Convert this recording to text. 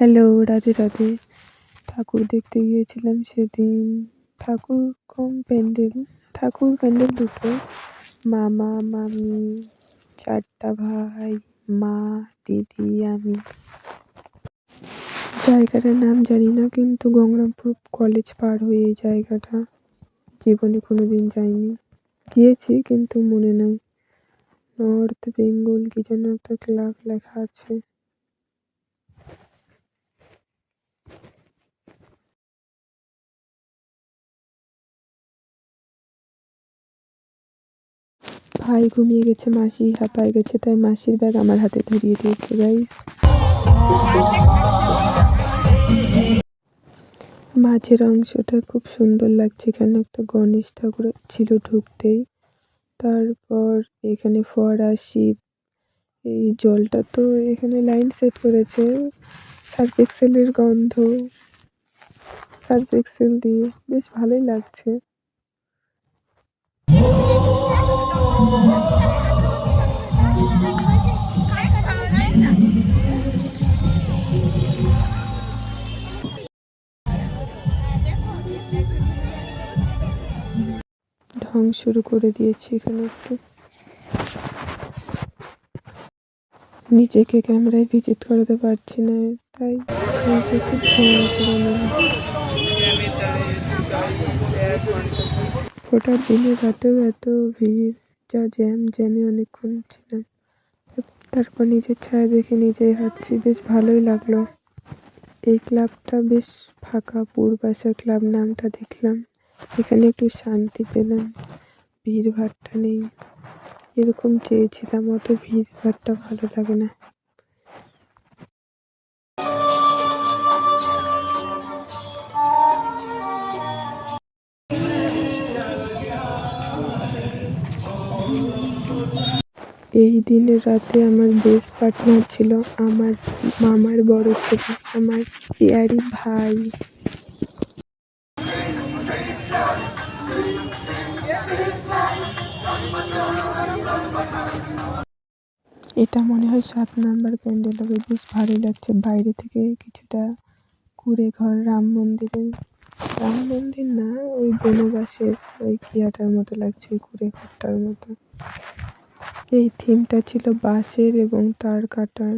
Hello, Radhe Radhe. ঠাকুর দেখতে গিয়েছিলাম সেদিন। ঠাকুর কম প্যান্ডেল, ঠাকুর প্যান্ডেল দুটো। মামা মামি, 4টা ভাই, মা, দিদি, আমি। জায়গাটার নাম জানি না, কিন্তু গঙ্গারামপুর কলেজ পার হয়ে এই জায়গাটা। জীবনে কোনোদিন যাইনি, গিয়েছি কিন্তু মনে নাই। নর্থ বেঙ্গল কি যেন একটা ক্লাব লেখা আছে। ভাই ঘুমিয়ে গেছে, মাসি হাঁপায় গেছে, তাই মাসির ব্যাগ আমার হাতে ধরিয়ে দিয়েছে গাইস। মাঝের অংশটা খুব সুন্দর লাগছে, এখানে একটা গণেশ ঠাকুর ছিল ঢুকতেই। তারপর এখানে ফোয়ারা, শিব, এই জলটা তো এখানে লাইন সেট করেছে। সার্ফ এক্সেলের গন্ধ, সার্ফ এক্সেল দিয়ে বেশ ভালোই লাগছে। ঢং শুরু করে দিয়েছি এখানে একটু। নিজেকে ক্যামেরায় ভিজিট করাতে পারছি না, তাই নিজেকে ধারণা করে নিলাম। ওটার দিনে রাতেও এত ভিড়, যা জ্যামে অনেকক্ষণ ছিলাম। তারপর নিজের ছায়া দেখে নিজেই হাঁটছি, বেশ ভালোই লাগলো। এই ক্লাবটা বেশ ফাঁকা, পূর্বাশা ক্লাব নামটা দেখলাম। এখানে একটু শান্তি পেলাম, ভিড় ভাট্টা নেই। এরকম চেয়েছিলাম, অত ভিড় ভাট্টা ভালো লাগে না। এই দিনের রাতে আমার বেস্ট পার্টনার ছিল আমার মামার বড় ছেলে, আমার পেয়ারি ভাই। এটা মনে হয় 7 নাম্বার প্যান্ডেল হবে, বেশ ভালোই লাগছে। বাইরে থেকে কিছুটা কুড়ে ঘর, রাম মন্দিরের, রাম মন্দির না, ওই বনবাসের ওই কিয়াটার মতো লাগছে, ওই কুড়ে ঘরটার মতো। এই থিমটা ছিল বাঁশের এবং তার কাটার।